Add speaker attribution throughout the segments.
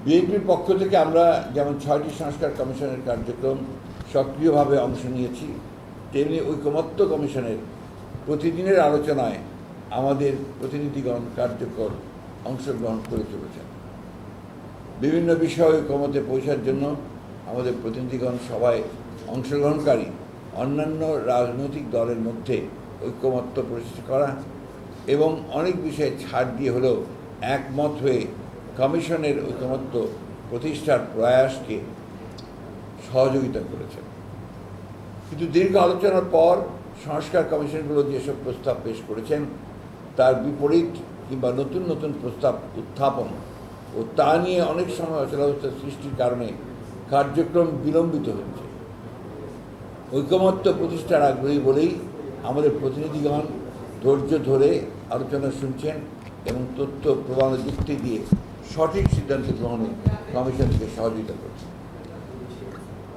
Speaker 1: বিএনপির পক্ষ থেকে আমরা যেমন 6টি সংস্কার কমিশনের কার্যক্রম সক্রিয়ভাবে অংশ নিয়েছি, তেমনি ঐকমত্য কমিশনের প্রতিদিনের আলোচনায় আমাদের প্রতিনিধিগণ কার্যকর অংশগ্রহণ করে চলেছেন। বিভিন্ন বিষয়ে ঐকমত্যে পৌঁছার জন্য আমাদের প্রতিনিধিগণ সভায় অংশগ্রহণকারী অন্যান্য রাজনৈতিক দলের মধ্যে ঐকমত্য প্রতিষ্ঠা করা এবং অনেক বিষয়ে ছাড় দিয়ে হলেও একমত হয়ে কমিশনের ঐকমত্য প্রতিষ্ঠার প্রয়াসকে সহযোগিতা করেছেন। কিন্তু দীর্ঘ আলোচনার পর সংস্কার কমিশনগুলো যেসব প্রস্তাব পেশ করেছেন তার বিপরীত কিংবা নতুন নতুন প্রস্তাব উত্থাপন ও তা নিয়ে অনেক সময় অচলাবস্থা সৃষ্টির কারণে কার্যক্রম বিলম্বিত হচ্ছে। ঐকমত্য প্রতিষ্ঠার আগ্রহী বলেই আমাদের প্রতিনিধিগণ ধৈর্য ধরে আলোচনা শুনছেন এবং তথ্য প্রমাণ যুক্তি দিয়ে সঠিক সিদ্ধান্ত গ্রহণে কমিশনকে সহযোগিতা করছেন।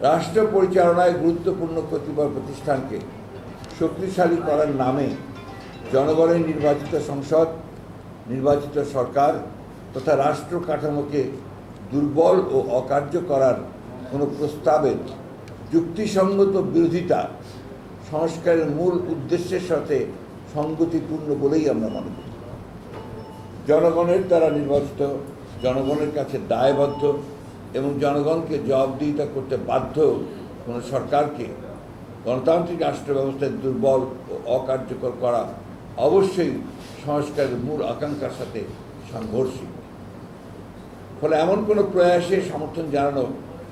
Speaker 1: রাষ্ট্র পরিচালনায় গুরুত্বপূর্ণ কতিপয় প্রতিষ্ঠানকে শক্তিশালী করার নামে জনগণের নির্বাচিত সংসদ, নির্বাচিত সরকার তথা রাষ্ট্র কাঠামোকে দুর্বল ও অকার্য করার কোনো প্রস্তাবের যুক্তিসঙ্গত বিরোধিতা সংস্কারের মূল উদ্দেশ্যের সাথে সঙ্গতিপূর্ণ বলেই আমরা মনে করি। জনগণের দ্বারা নির্বাচিত, জনগণের কাছে দায়বদ্ধ এবং জনগণকে জবাবদিহিতা করতে বাধ্য কোনো সরকারকে গণতান্ত্রিক রাষ্ট্র ব্যবস্থায় দুর্বল ও অকার্যকর করা অবশ্যই সংস্কারের মূল আকাঙ্ক্ষার সাথে সাংঘর্ষিক। ফলে এমন কোনো প্রয়াসে সমর্থন জানানো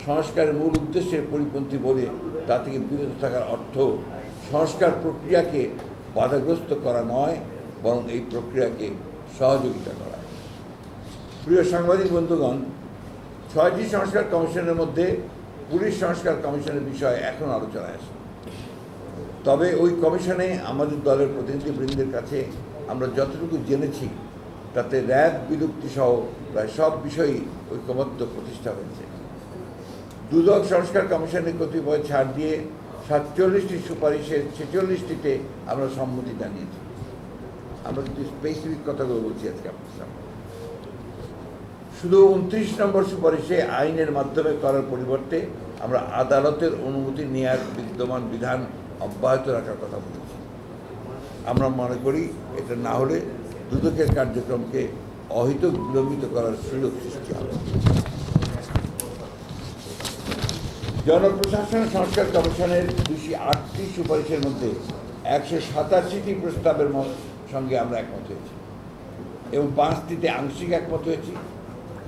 Speaker 1: সংস্কারের মূল উদ্দেশ্যের পরিপন্থী বলে তা থেকে বিরত থাকার অর্থ সংস্কার প্রক্রিয়াকে বাধাগ্রস্ত করা নয়, বরং এই প্রক্রিয়াকে সহযোগিতা করা। প্রিয় সাংবাদিক বন্ধুগণ, 6টি সংস্কার কমিশনের মধ্যে পুলিশ সংস্কার কমিশনের বিষয় এখন আলোচনায় আসে। তবে ওই কমিশনে আমাদের দলের প্রতিনিধিবৃন্দের কাছে আমরা যতটুকু জেনেছি তাতে র্যাব বিলুপ্তি সহ প্রায় সব বিষয়ই ঐকমত্য প্রতিষ্ঠা হয়েছে। দুদক সংস্কার কমিশনের কতিপয় ছাড় দিয়ে 47টি সুপারিশের 46টিতে আমরা সম্মতি জানিয়েছি। আমরা কিন্তু স্পেসিফিক কথাগুলো বলছি আজকে আপনার সামনে। শুধু 29 নম্বর সুপারিশে আইনের মাধ্যমে করার পরিবর্তে আমরা আদালতের অনুমতি নেওয়ার বিদ্যমান বিধান অব্যাহত রাখার কথা বলেছি। আমরা মনে করি এটা না হলে দুদকের কার্যক্রমকে অহেতুক বিলম্বিত করার সুযোগ সৃষ্টি হবে। জনপ্রশাসন সংস্কার কমিশনের 208টি সুপারিশের মধ্যে 187টি প্রস্তাবের সঙ্গে আমরা একমত হয়েছি এবং 5টিতে আংশিক একমত হয়েছি।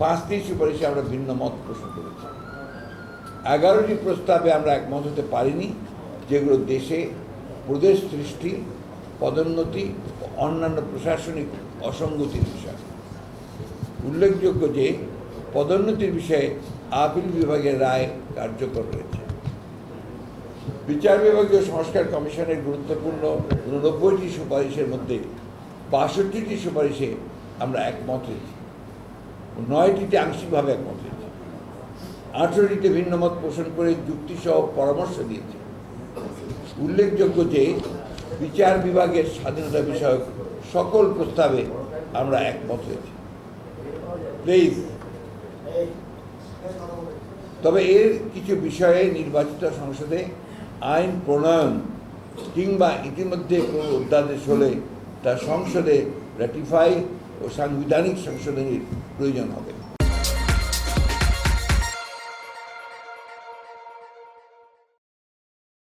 Speaker 1: 5টি সুপারিশে আমরা ভিন্ন মত পোষণ করেছি। 11টি প্রস্তাবে আমরা একমত হতে পারিনি, যেগুলো দেশে প্রদেশ সৃষ্টি, পদোন্নতি ও অন্যান্য প্রশাসনিক অসঙ্গতির বিষয়। উল্লেখযোগ্য যে পদোন্নতির বিষয়ে আপিল বিভাগের রায় কার্যকর রয়েছে। বিচার বিভাগীয় সংস্কার কমিশনের গুরুত্বপূর্ণ 89টি সুপারিশের মধ্যে 62টি সুপারিশে আমরা একমত হয়েছি, 9টিতে আংশিকভাবে একমত হয়েছি, 18টিতে ভিন্ন মত পোষণ করে যুক্তিসহ পরামর্শ দিয়েছে। উল্লেখযোগ্য যে বিচার বিভাগের স্বাধীনতা বিষয়ক সকল প্রস্তাবে আমরা একমত হয়েছি। প্লিজ, তবে এর কিছু বিষয়ে নির্বাচিত সংসদে আইন প্রণয়ন কিংবা ইতিমধ্যে কোনো অধ্যাদেশ হলে তা সংসদে র্যাটিফাই ও সাংবিধানিক সংশোধনীর প্রয়োজন হবে।